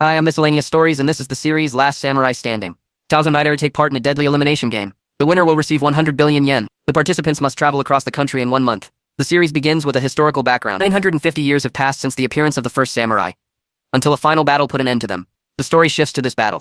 Hi, I'm Miscellaneous Stories, and this is the series Last Samurai Standing. 1,000 riders take part in a deadly elimination game. The winner will receive 100 billion yen. The participants must travel across the country in 1 month. The series begins with a historical background. 950 years have passed since the appearance of the first samurai, until a final battle put an end to them. The story shifts to this battle.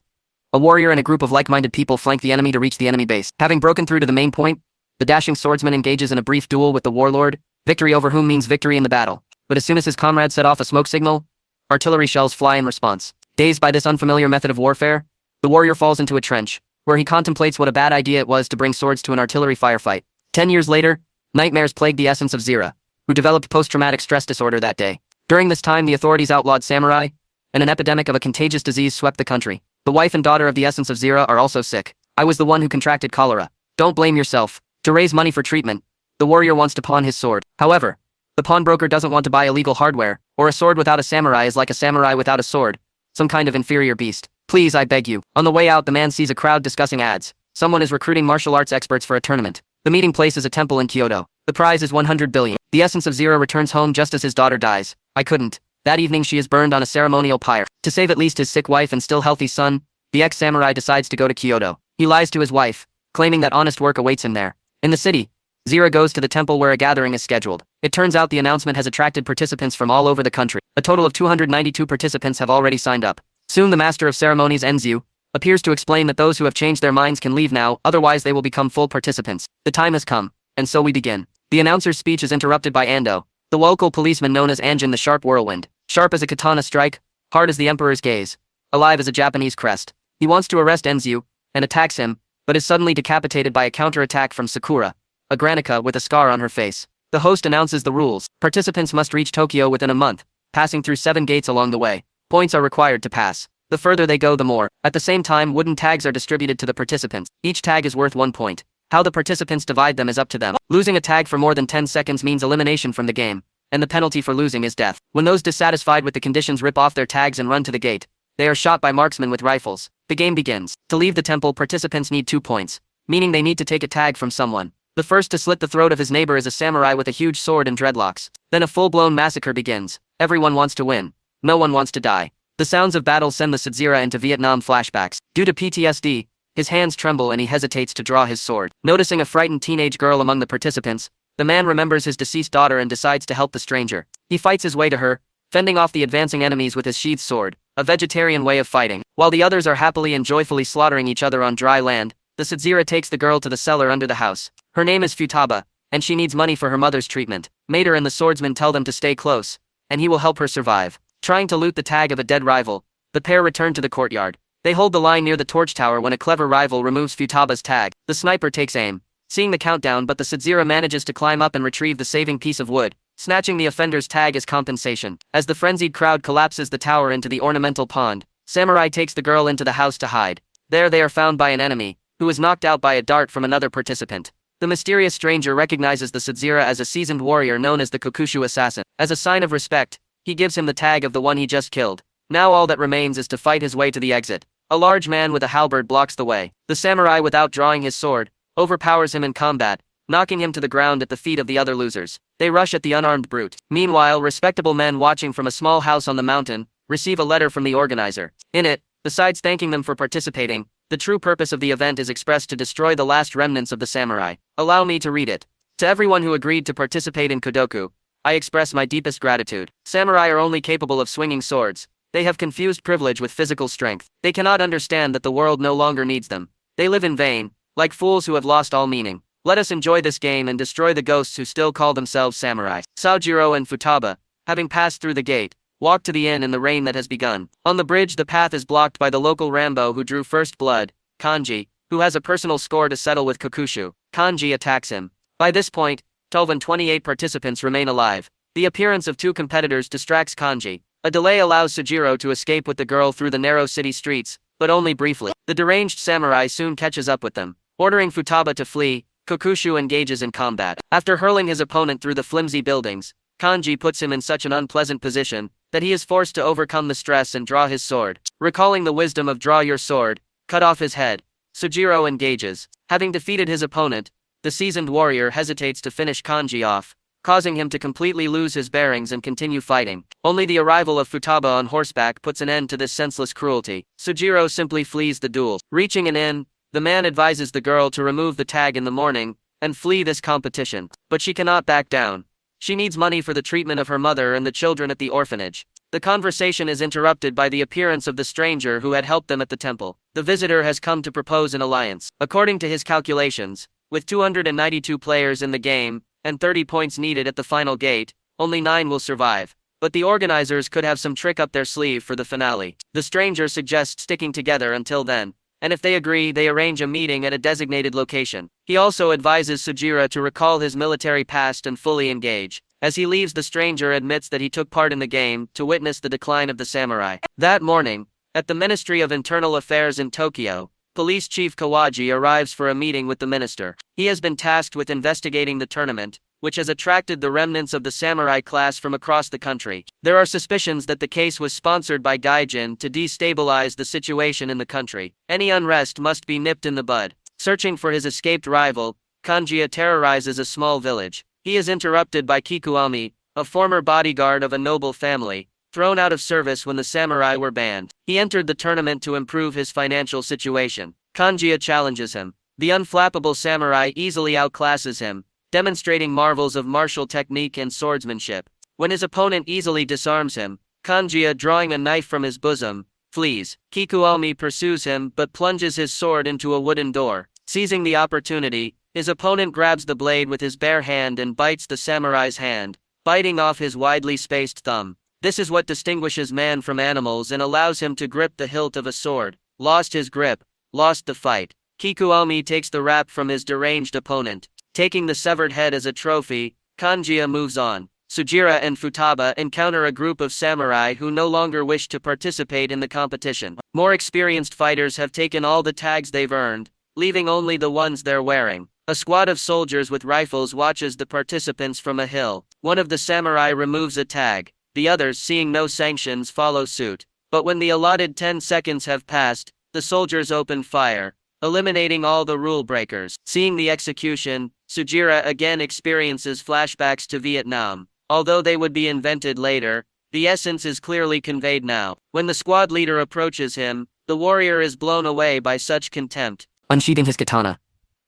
A warrior and a group of like-minded people flank the enemy to reach the enemy base. Having broken through to the main point, the dashing swordsman engages in a brief duel with the warlord, victory over whom means victory in the battle. But as soon as his comrades set off a smoke signal, artillery shells fly in response. Dazed by this unfamiliar method of warfare, the warrior falls into a trench, where he contemplates what a bad idea it was to bring swords to an artillery firefight. 10 years later, nightmares plagued the essence of Zira, who developed post-traumatic stress disorder that day. During this time, the authorities outlawed samurai, and an epidemic of a contagious disease swept the country. The wife and daughter of the essence of Zira are also sick. I was the one who contracted cholera. Don't blame yourself. To raise money for treatment, the warrior wants to pawn his sword. However, the pawnbroker doesn't want to buy illegal hardware, or a sword without a samurai is like a samurai without a sword, some kind of inferior beast. Please, I beg you. On the way out, the man sees a crowd discussing ads. Someone is recruiting martial arts experts for a tournament. The meeting place is a temple in Kyoto. The prize is 100 billion. The essence of Zira returns home just as his daughter dies. I couldn't. That evening she is burned on a ceremonial pyre. To save at least his sick wife and still healthy son, the ex-samurai decides to go to Kyoto. He lies to his wife, claiming that honest work awaits him there. In the city, Zira goes to the temple where a gathering is scheduled. It turns out the announcement has attracted participants from all over the country. A total of 292 participants have already signed up. Soon the master of ceremonies, Enzu, appears to explain that those who have changed their minds can leave now, otherwise they will become full participants. The time has come, and so we begin. The announcer's speech is interrupted by Ando, the local policeman known as Anjin the Sharp Whirlwind. Sharp as a katana strike, hard as the emperor's gaze, alive as a Japanese crest. He wants to arrest Enzu, and attacks him, but is suddenly decapitated by a counterattack from Sakura, a Granica with a scar on her face. The host announces the rules. Participants must reach Tokyo within a month, passing through 7 gates along the way. Points are required to pass. The further they go, the more. At the same time, wooden tags are distributed to the participants. Each tag is worth 1 point. How the participants divide them is up to them. Losing a tag for more than 10 seconds means elimination from the game, and the penalty for losing is death. When those dissatisfied with the conditions rip off their tags and run to the gate, they are shot by marksmen with rifles. The game begins. To leave the temple, participants need 2 points, meaning they need to take a tag from someone. The first to slit the throat of his neighbor is a samurai with a huge sword and dreadlocks. Then a full-blown massacre begins. Everyone wants to win. No one wants to die. The sounds of battle send the Sadzira into Vietnam flashbacks. Due to PTSD, his hands tremble and he hesitates to draw his sword. Noticing a frightened teenage girl among the participants, the man remembers his deceased daughter and decides to help the stranger. He fights his way to her, fending off the advancing enemies with his sheathed sword, a vegetarian way of fighting. While the others are happily and joyfully slaughtering each other on dry land, the Sadzira takes the girl to the cellar under the house. Her name is Futaba, and she needs money for her mother's treatment. Mater and the swordsman tell them to stay close, and he will help her survive. Trying to loot the tag of a dead rival, the pair return to the courtyard. They hold the line near the torch tower when a clever rival removes Futaba's tag. The sniper takes aim, seeing the countdown, but the Sadzira manages to climb up and retrieve the saving piece of wood, snatching the offender's tag as compensation. As the frenzied crowd collapses the tower into the ornamental pond, Samurai takes the girl into the house to hide. There they are found by an enemy, who is knocked out by a dart from another participant. The mysterious stranger recognizes the Sadzira as a seasoned warrior known as the Kokushu assassin. As a sign of respect, he gives him the tag of the one he just killed. Now all that remains is to fight his way to the exit. A large man with a halberd blocks the way. The samurai, without drawing his sword, overpowers him in combat, knocking him to the ground at the feet of the other losers. They rush at the unarmed brute. Meanwhile, respectable men watching from a small house on the mountain receive a letter from the organizer. In it, besides thanking them for participating, the true purpose of the event is expressed to destroy the last remnants of the samurai. Allow me to read it. To everyone who agreed to participate in Kodoku, I express my deepest gratitude. Samurai are only capable of swinging swords. They have confused privilege with physical strength. They cannot understand that the world no longer needs them. They live in vain, like fools who have lost all meaning. Let us enjoy this game and destroy the ghosts who still call themselves samurai. Shujiro and Futaba, having passed through the gate, walk to the inn in the rain that has begun. On the bridge, the path is blocked by the local Rambo who drew first blood, Kanji, who has a personal score to settle with Kokushu. Kanji attacks him. By this point, 12 and 28 participants remain alive. The appearance of 2 competitors distracts Kanji. A delay allows Shujiro to escape with the girl through the narrow city streets, but only briefly. The deranged samurai soon catches up with them. Ordering Futaba to flee, Kokushu engages in combat. After hurling his opponent through the flimsy buildings, Kanji puts him in such an unpleasant position that he is forced to overcome the stress and draw his sword. Recalling the wisdom of draw your sword, cut off his head, Shujiro engages. Having defeated his opponent, the seasoned warrior hesitates to finish Kanji off, causing him to completely lose his bearings and continue fighting. Only the arrival of Futaba on horseback puts an end to this senseless cruelty. Shujiro simply flees the duel. Reaching an inn, the man advises the girl to remove the tag in the morning and flee this competition. But she cannot back down. She needs money for the treatment of her mother and the children at the orphanage. The conversation is interrupted by the appearance of the stranger who had helped them at the temple. The visitor has come to propose an alliance. According to his calculations, with 292 players in the game, and 30 points needed at the final gate, only 9 will survive. But the organizers could have some trick up their sleeve for the finale. The stranger suggests sticking together until then, and if they agree, they arrange a meeting at a designated location. He also advises Shujiro to recall his military past and fully engage. As he leaves, the stranger admits that he took part in the game to witness the decline of the samurai. That morning, at the Ministry of Internal Affairs in Tokyo, Police Chief Kawaji arrives for a meeting with the minister. He has been tasked with investigating the tournament, which has attracted the remnants of the samurai class from across the country. There are suspicions that the case was sponsored by Gaijin to destabilize the situation in the country. Any unrest must be nipped in the bud. Searching for his escaped rival, Kanjiya terrorizes a small village. He is interrupted by Kikuami, a former bodyguard of a noble family, thrown out of service when the samurai were banned. He entered the tournament to improve his financial situation. Kanjiya challenges him. The unflappable samurai easily outclasses him, demonstrating marvels of martial technique and swordsmanship. When his opponent easily disarms him, Kanjiya, drawing a knife from his bosom, flees. Kikuami pursues him but plunges his sword into a wooden door. Seizing the opportunity, his opponent grabs the blade with his bare hand and bites the samurai's hand, biting off his widely spaced thumb. This is what distinguishes man from animals and allows him to grip the hilt of a sword. Lost his grip, lost the fight. Kikuami takes the rap from his deranged opponent. Taking the severed head as a trophy, Kanjiya moves on. Shujiro and Futaba encounter a group of samurai who no longer wish to participate in the competition. More experienced fighters have taken all the tags they've earned, leaving only the ones they're wearing. A squad of soldiers with rifles watches the participants from a hill. One of the samurai removes a tag. The others, seeing no sanctions, follow suit. But when the allotted 10 seconds have passed, the soldiers open fire, eliminating all the rule breakers. Seeing the execution, Shujiro again experiences flashbacks to Vietnam. Although they would be invented later, the essence is clearly conveyed now. When the squad leader approaches him, the warrior is blown away by such contempt. Unsheathing his katana,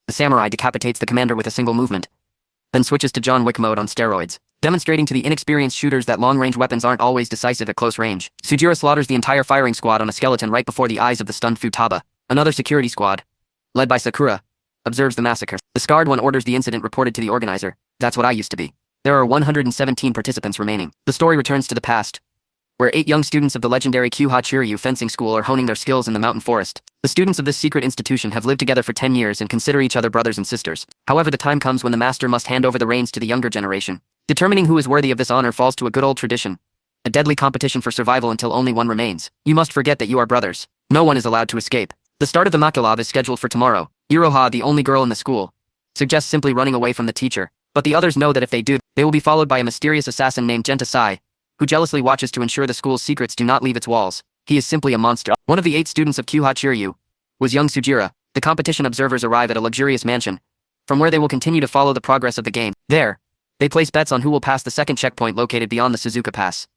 the samurai decapitates the commander with a single movement, then switches to John Wick mode on steroids, demonstrating to the inexperienced shooters that long-range weapons aren't always decisive at close range. Shujiro slaughters the entire firing squad on a skeleton right before the eyes of the stunned Futaba. Another security squad, led by Sakura, observes the massacre. The scarred one orders the incident reported to the organizer. That's what I used to be. There are 117 participants remaining. The story returns to the past, where 8 young students of the legendary Kyuha Chiryu fencing school are honing their skills in the mountain forest. The students of this secret institution have lived together for 10 years and consider each other brothers and sisters. However, the time comes when the master must hand over the reins to the younger generation. Determining who is worthy of this honor falls to a good old tradition, a deadly competition for survival until only one remains. You must forget that you are brothers. No one is allowed to escape. The start of the Makulov is scheduled for tomorrow. Iroha, the only girl in the school, suggests simply running away from the teacher. But the others know that if they do, they will be followed by a mysterious assassin named Genta Sai, who jealously watches to ensure the school's secrets do not leave its walls. He is simply a monster. One of the 8 students of Kyuha Chiryu was young Shujiro. The competition observers arrive at a luxurious mansion, from where they will continue to follow the progress of the game. There, they place bets on who will pass the second checkpoint located beyond the Suzuka Pass.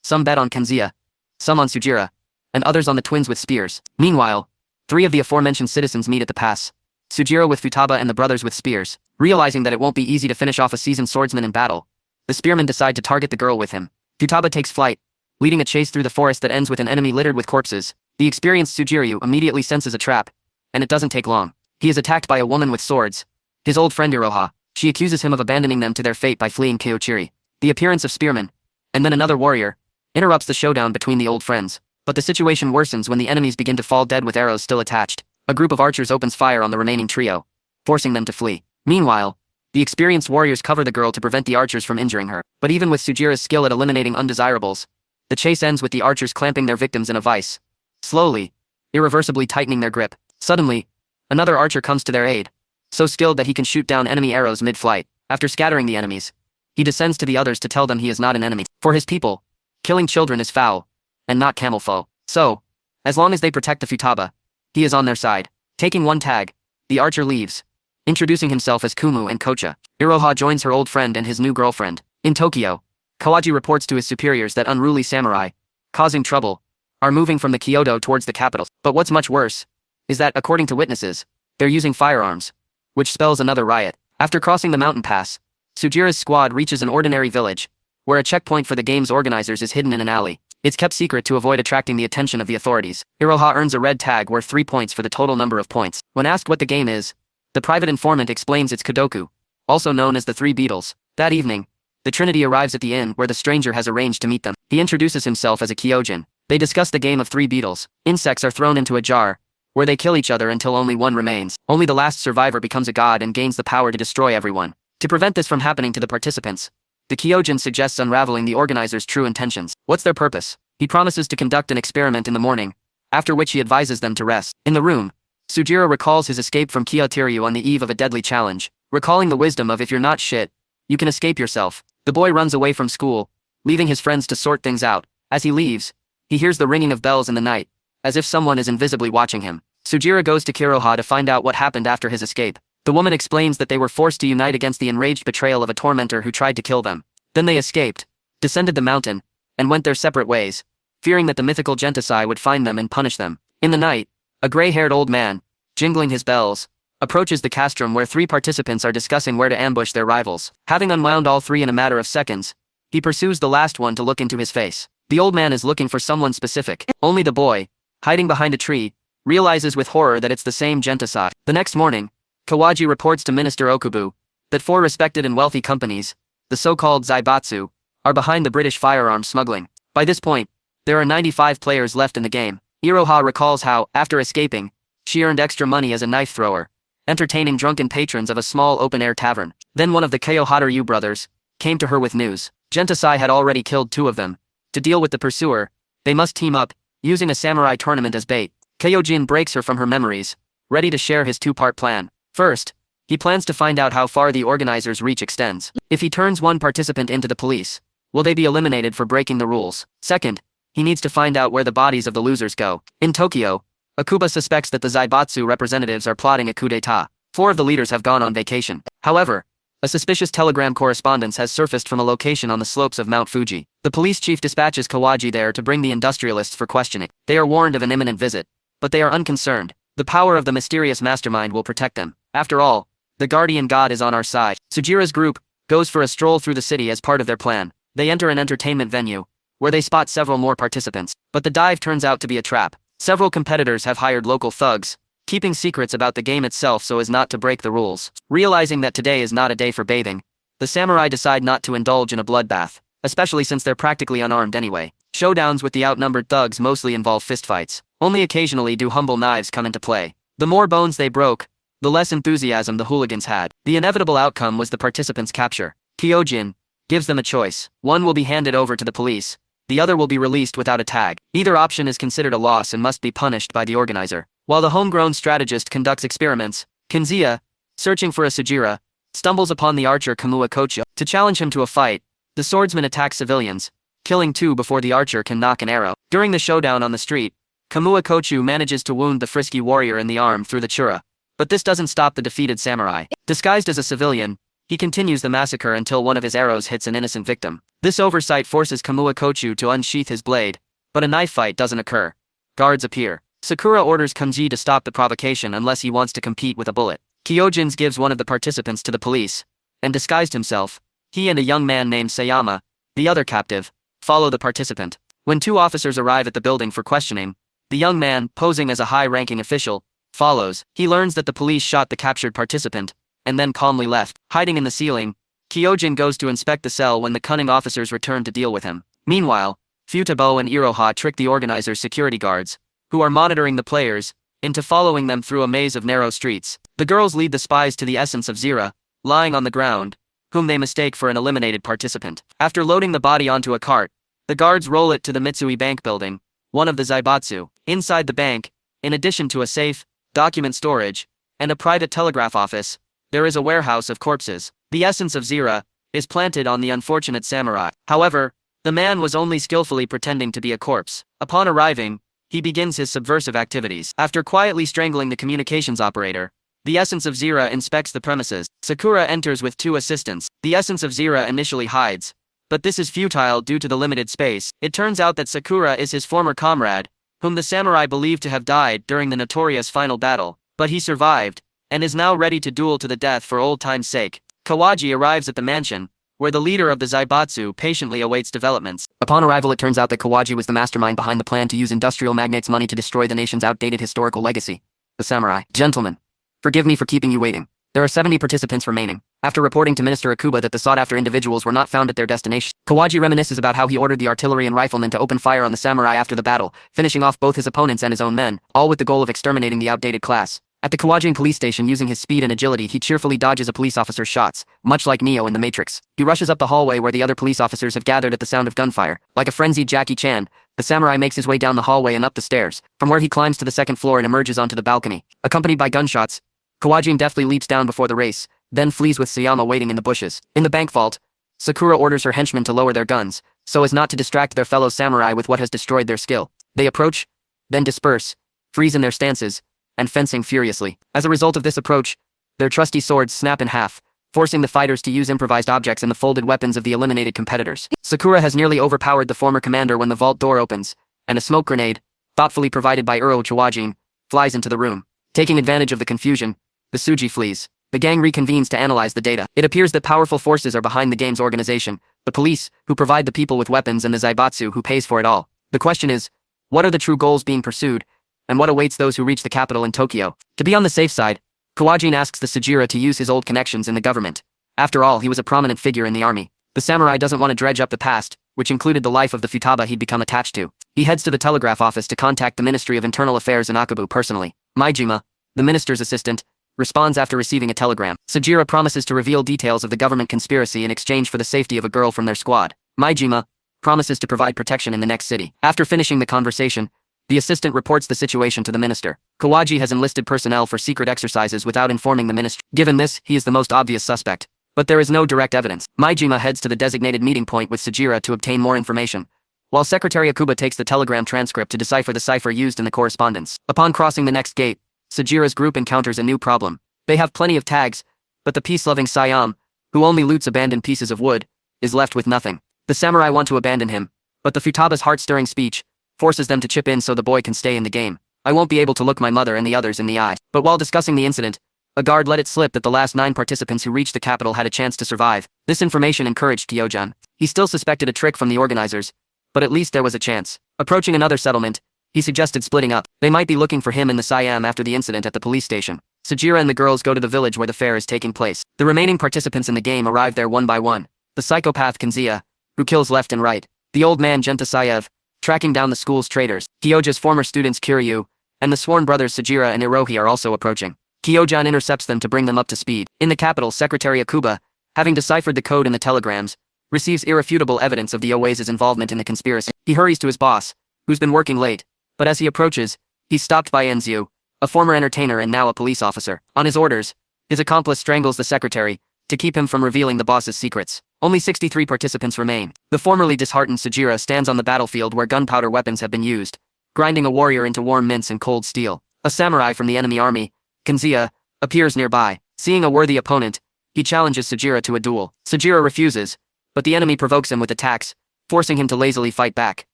Some bet on Kanjiya, some on Shujiro, and others on the twins with spears. Meanwhile, 3 of the aforementioned citizens meet at the pass. Shujiro with Futaba and the brothers with spears. Realizing that it won't be easy to finish off a seasoned swordsman in battle, the spearmen decide to target the girl with him. Futaba takes flight, leading a chase through the forest that ends with an enemy littered with corpses. The experienced Shujiro immediately senses a trap, and it doesn't take long. He is attacked by a woman with swords, his old friend Iroha. She accuses him of abandoning them to their fate by fleeing Kyochiri. The appearance of spearmen, and then another warrior, interrupts the showdown between the old friends. But the situation worsens when the enemies begin to fall dead with arrows still attached. A group of archers opens fire on the remaining trio, forcing them to flee. Meanwhile, the experienced warriors cover the girl to prevent the archers from injuring her. But even with Sujiro's skill at eliminating undesirables, the chase ends with the archers clamping their victims in a vice, slowly, irreversibly tightening their grip. Suddenly, another archer comes to their aid, so skilled that he can shoot down enemy arrows mid-flight. After scattering the enemies, he descends to the others to tell them he is not an enemy. For his people, killing children is foul, and not camel foe. So, as long as they protect the Futaba, he is on their side. Taking one tag, the archer leaves, introducing himself as Kumu and Kocha. Iroha joins her old friend and his new girlfriend. In Tokyo, Kawaji reports to his superiors that unruly samurai, causing trouble, are moving from the Kyoto towards the capital. But what's much worse is that, according to witnesses, they're using firearms, which spells another riot. After crossing the mountain pass, Sujiro's squad reaches an ordinary village, where a checkpoint for the game's organizers is hidden in an alley. It's kept secret to avoid attracting the attention of the authorities. Iroha earns a red tag worth 3 points for the total number of points. When asked what the game is, the private informant explains it's Kudoku, also known as the Three Beetles. That evening, the Trinity arrives at the inn where the stranger has arranged to meet them. He introduces himself as a Kyojin. They discuss the game of Three Beetles. Insects are thrown into a jar, where they kill each other until only one remains. Only the last survivor becomes a god and gains the power to destroy everyone. To prevent this from happening to the participants, the Kyojin suggests unraveling the organizers' true intentions. What's their purpose? He promises to conduct an experiment in the morning, after which he advises them to rest. In the room, Sujiro recalls his escape from Kyotiryu on the eve of a deadly challenge, recalling the wisdom of if you're not shit, you can escape yourself. The boy runs away from school, leaving his friends to sort things out. As he leaves, he hears the ringing of bells in the night, as if someone is invisibly watching him. Sujiro goes to Kiroha to find out what happened after his escape. The woman explains that they were forced to unite against the enraged betrayal of a tormentor who tried to kill them. Then they escaped, descended the mountain, and went their separate ways, fearing that the mythical Gentasai would find them and punish them. In the night, a gray-haired old man, jingling his bells, approaches the castrum where 3 participants are discussing where to ambush their rivals. Having unwound all 3 in a matter of seconds, he pursues the last one to look into his face. The old man is looking for someone specific. Only the boy, hiding behind a tree, realizes with horror that it's the same Gentasai. The next morning, Kawaji reports to Minister Okubu that 4 respected and wealthy companies, the so-called Zaibatsu, are behind the British firearms smuggling. By this point, there are 95 players left in the game. Iroha recalls how, after escaping, she earned extra money as a knife thrower, entertaining drunken patrons of a small open-air tavern. Then one of the Keiohataru brothers came to her with news. Gentasai had already killed 2 of them. To deal with the pursuer, they must team up, using a samurai tournament as bait. Kyojin breaks her from her memories, ready to share his 2-part plan. First, he plans to find out how far the organizers' reach extends. If he turns one participant into the police, will they be eliminated for breaking the rules? Second, he needs to find out where the bodies of the losers go. In Tokyo, Akuba suspects that the Zaibatsu representatives are plotting a coup d'etat. 4 of the leaders have gone on vacation. However, a suspicious telegram correspondence has surfaced from a location on the slopes of Mount Fuji. The police chief dispatches Kawaji there to bring the industrialists for questioning. They are warned of an imminent visit, but they are unconcerned. The power of the mysterious mastermind will protect them. After all, the guardian god is on our side. Sujiro's group goes for a stroll through the city as part of their plan. They enter an entertainment venue, where they spot several more participants. But the dive turns out to be a trap. Several competitors have hired local thugs, keeping secrets about the game itself so as not to break the rules. Realizing that today is not a day for bathing, the samurai decide not to indulge in a bloodbath, especially since they're practically unarmed anyway. Showdowns with the outnumbered thugs mostly involve fistfights. Only occasionally do humble knives come into play. The more bones they broke, the less enthusiasm the hooligans had. The inevitable outcome was the participants' capture. Kyojin gives them a choice. One will be handed over to the police, the other will be released without a tag. Either option is considered a loss and must be punished by the organizer. While the homegrown strategist conducts experiments, Kinzia, searching for a Sujira, stumbles upon the archer Kamua Kocha. To challenge him to a fight, the swordsman attacks civilians, killing 2 before the archer can knock an arrow. During the showdown on the street, Kamua Kochu manages to wound the frisky warrior in the arm through the chura. But this doesn't stop the defeated samurai. Disguised as a civilian, he continues the massacre until one of his arrows hits an innocent victim. This oversight forces Kamua Kochu to unsheath his blade, but a knife fight doesn't occur. Guards appear. Sakura orders Kanji to stop the provocation unless he wants to compete with a bullet. Kyojin gives one of the participants to the police, and disguised himself, he and a young man named Sayama, the other captive, follow the participant. When 2 officers arrive at the building for questioning, the young man, posing as a high-ranking official, follows. He learns that the police shot the captured participant, and then calmly left. Hiding in the ceiling, Kyojin goes to inspect the cell when the cunning officers return to deal with him. Meanwhile, Futabo and Iroha trick the organizer's security guards, who are monitoring the players, into following them through a maze of narrow streets. The girls lead the spies to the essence of Zira, lying on the ground, whom they mistake for an eliminated participant. After loading the body onto a cart, the guards roll it to the Mitsui Bank building, one of the Zaibatsu. Inside the bank, in addition to a safe, document storage, and a private telegraph office, there is a warehouse of corpses. The essence of Zira is planted on the unfortunate samurai. However, the man was only skillfully pretending to be a corpse. Upon arriving, he begins his subversive activities. After quietly strangling the communications operator, The Essence of Zera inspects the premises. Sakura enters with 2 assistants. The Essence of Zera initially hides, but this is futile due to the limited space. It turns out that Sakura is his former comrade, whom the samurai believed to have died during the notorious final battle, but he survived, and is now ready to duel to the death for old time's sake. Kawaji arrives at the mansion, where the leader of the Zaibatsu patiently awaits developments. Upon arrival, it turns out that Kawaji was the mastermind behind the plan to use industrial magnates' money to destroy the nation's outdated historical legacy. The samurai. Gentlemen, forgive me for keeping you waiting. There are 70 participants remaining. After reporting to Minister Akuba that the sought-after individuals were not found at their destination, Kawaji reminisces about how he ordered the artillery and riflemen to open fire on the samurai after the battle, finishing off both his opponents and his own men, all with the goal of exterminating the outdated class. At the Kawajin police station, using his speed and agility, he cheerfully dodges a police officer's shots, much like Neo in The Matrix. He rushes up the hallway where the other police officers have gathered at the sound of gunfire. Like a frenzied Jackie Chan, the samurai makes his way down the hallway and up the stairs, from where he climbs to the second floor and emerges onto the balcony. Accompanied by gunshots, Kawajin deftly leaps down before the race, then flees with Sayama waiting in the bushes. In the bank vault, Sakura orders her henchmen to lower their guns, so as not to distract their fellow samurai with what has destroyed their skill. They approach, then disperse, freeze in their stances, and fencing furiously. As a result of this approach, their trusty swords snap in half, forcing the fighters to use improvised objects and the folded weapons of the eliminated competitors. Sakura has nearly overpowered the former commander when the vault door opens, and a smoke grenade, thoughtfully provided by Uro Chiwajin, flies into the room. Taking advantage of the confusion, the Tsuji flees. The gang reconvenes to analyze the data. It appears that powerful forces are behind the game's organization, the police, who provide the people with weapons, and the Zaibatsu, who pays for it all. The question is, what are the true goals being pursued, and what awaits those who reach the capital in Tokyo? To be on the safe side, Kawajin asks the Sujiro to use his old connections in the government. After all, he was a prominent figure in the army. The samurai doesn't want to dredge up the past, which included the life of the futaba he'd become attached to. He heads to the telegraph office to contact the Ministry of Internal Affairs in Akabu personally. Maijima, the minister's assistant, responds after receiving a telegram. Sujiro promises to reveal details of the government conspiracy in exchange for the safety of a girl from their squad. Maijima promises to provide protection in the next city. After finishing the conversation, the assistant reports the situation to the minister. Kawaji has enlisted personnel for secret exercises without informing the ministry. Given this, he is the most obvious suspect. But there is no direct evidence. Maijima heads to the designated meeting point with Sujiro to obtain more information, while Secretary Akuba takes the telegram transcript to decipher the cipher used in the correspondence. Upon crossing the next gate, Sujiro's group encounters a new problem. They have plenty of tags, but the peace-loving Siam, who only loots abandoned pieces of wood, is left with nothing. The samurai want to abandon him, but the futaba's heart-stirring speech forces them to chip in so the boy can stay in the game. I won't be able to look my mother and the others in the eye. But while discussing the incident, a guard let it slip that the last 9 participants who reached the capital had a chance to survive. This information encouraged Kyojan. He still suspected a trick from the organizers, but at least there was a chance. Approaching another settlement, he suggested splitting up. They might be looking for him in the Siam after the incident at the police station. Sujiro and the girls go to the village where the fair is taking place. The remaining participants in the game arrive there one by one. The psychopath Kanzia, who kills left and right. The old man Genta Sayev, tracking down the school's traitors. Kyoja's former students Kiryu, and the sworn brothers Sujira and Irohi are also approaching. Kyojan intercepts them to bring them up to speed. In the capital, Secretary Akuba, having deciphered the code in the telegrams, receives irrefutable evidence of the Owase's involvement in the conspiracy. He hurries to his boss, who's been working late, but as he approaches, he's stopped by Enziu, a former entertainer and now a police officer. On his orders, his accomplice strangles the secretary to keep him from revealing the boss's secrets. Only 63 participants remain. The formerly disheartened Sujira stands on the battlefield where gunpowder weapons have been used, grinding a warrior into warm mince and cold steel. A samurai from the enemy army, Kanzia, appears nearby. Seeing a worthy opponent, he challenges Sujira to a duel. Sujira refuses, but the enemy provokes him with attacks, forcing him to lazily fight back.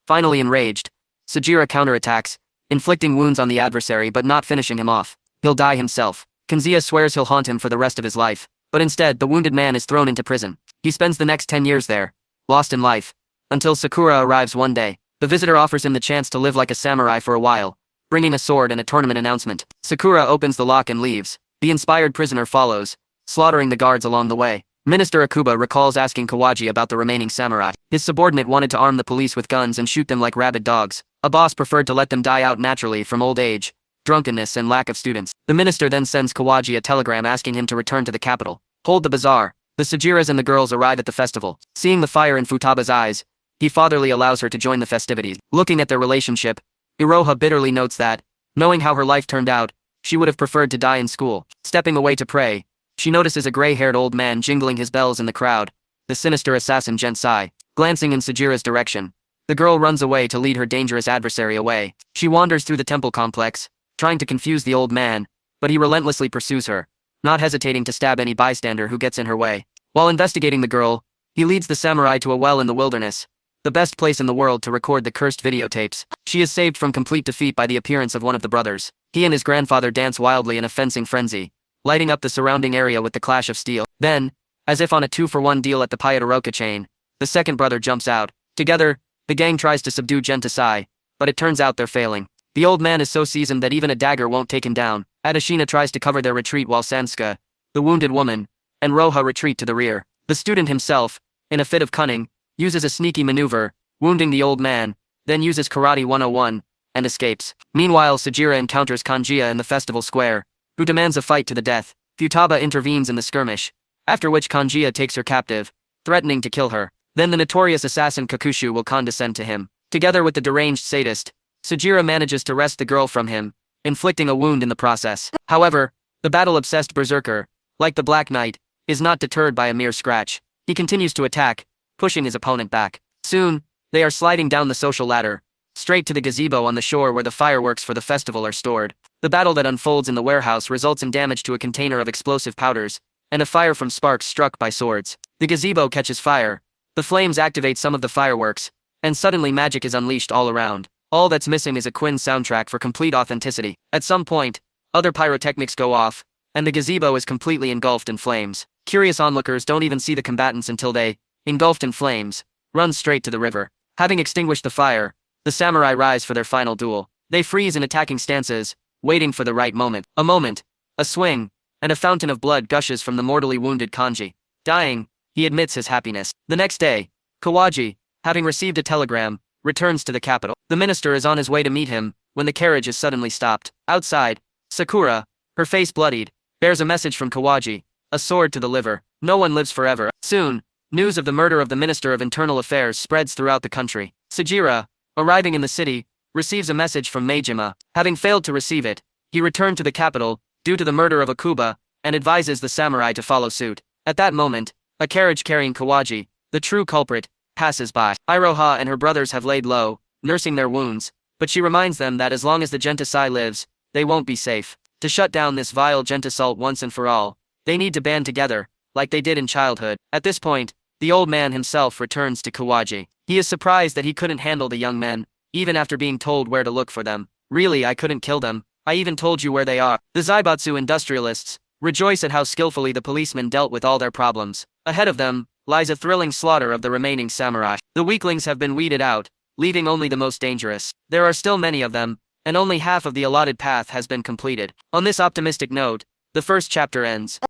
Finally enraged, Sujira counterattacks, inflicting wounds on the adversary but not finishing him off. He'll die himself. Kanzia swears he'll haunt him for the rest of his life, but instead the wounded man is thrown into prison. He spends the next 10 years there, lost in life, until Sakura arrives one day. The visitor offers him the chance to live like a samurai for a while, bringing a sword and a tournament announcement. Sakura opens the lock and leaves. The inspired prisoner follows, slaughtering the guards along the way. Minister Akuba recalls asking Kawaji about the remaining samurai. His subordinate wanted to arm the police with guns and shoot them like rabid dogs. A boss preferred to let them die out naturally from old age, drunkenness, and lack of students. The minister then sends Kawaji a telegram asking him to return to the capital. Hold the bazaar. The Sujiras and the girls arrive at the festival. Seeing the fire in Futaba's eyes, he fatherly allows her to join the festivities. Looking at their relationship, Iroha bitterly notes that, knowing how her life turned out, she would have preferred to die in school. Stepping away to pray, she notices a gray-haired old man jingling his bells in the crowd, the sinister assassin Gensai. Glancing in Sujira's direction, the girl runs away to lead her dangerous adversary away. She wanders through the temple complex, trying to confuse the old man, but he relentlessly pursues her, not hesitating to stab any bystander who gets in her way. While investigating the girl, he leads the samurai to a well in the wilderness, the best place in the world to record the cursed videotapes. She is saved from complete defeat by the appearance of one of the brothers. He and his grandfather dance wildly in a fencing frenzy, lighting up the surrounding area with the clash of steel. Then, as if on a 2-for-1 deal at the Pyatoroka chain, the second brother jumps out. Together, the gang tries to subdue Gentasai, but it turns out they're failing. The old man is so seasoned that even a dagger won't take him down. Adashina tries to cover their retreat while Sansuka, the wounded woman, and Roha retreat to the rear. The student himself, in a fit of cunning, uses a sneaky maneuver, wounding the old man, then uses Karate 101, and escapes. Meanwhile, Sajira encounters Kanjiya in the festival square, who demands a fight to the death. Futaba intervenes in the skirmish, after which Kanjiya takes her captive, threatening to kill her. Then the notorious assassin Kakushu will condescend to him. Together with the deranged sadist, Sajira manages to wrest the girl from him, inflicting a wound in the process. However, the battle-obsessed berserker, like the Black Knight, is not deterred by a mere scratch. He continues to attack, pushing his opponent back. Soon, they are sliding down the social ladder, straight to the gazebo on the shore where the fireworks for the festival are stored. The battle that unfolds in the warehouse results in damage to a container of explosive powders, and a fire from sparks struck by swords. The gazebo catches fire, the flames activate some of the fireworks, and suddenly magic is unleashed all around. All that's missing is a Quinn soundtrack for complete authenticity. At some point, other pyrotechnics go off, and the gazebo is completely engulfed in flames. Curious onlookers don't even see the combatants until they, engulfed in flames, run straight to the river. Having extinguished the fire, the samurai rise for their final duel. They freeze in attacking stances, waiting for the right moment. A moment, a swing, and a fountain of blood gushes from the mortally wounded Kanji. Dying, he admits his happiness. The next day, Kawaji, having received a telegram, returns to the capital. The minister is on his way to meet him, when the carriage is suddenly stopped. Outside, Sakura, her face bloodied, bears a message from Kawaji, a sword to the liver. No one lives forever. Soon, news of the murder of the Minister of Internal Affairs spreads throughout the country. Sajira, arriving in the city, receives a message from Meijima. Having failed to receive it, he returned to the capital, due to the murder of Akuba, and advises the samurai to follow suit. At that moment, a carriage carrying Kawaji, the true culprit, passes by. Iroha and her brothers have laid low, nursing their wounds, but she reminds them that as long as the Gentasai lives, they won't be safe. To shut down this vile Gentasult once and for all, they need to band together, like they did in childhood. At this point, the old man himself returns to Kawaji. He is surprised that he couldn't handle the young men, even after being told where to look for them. Really, I couldn't kill them. I even told you where they are. The Zaibatsu industrialists rejoice at how skillfully the policemen dealt with all their problems. Ahead of them lies a thrilling slaughter of the remaining samurai. The weaklings have been weeded out, leaving only the most dangerous. There are still many of them, and only half of the allotted path has been completed. On this optimistic note, the first chapter ends.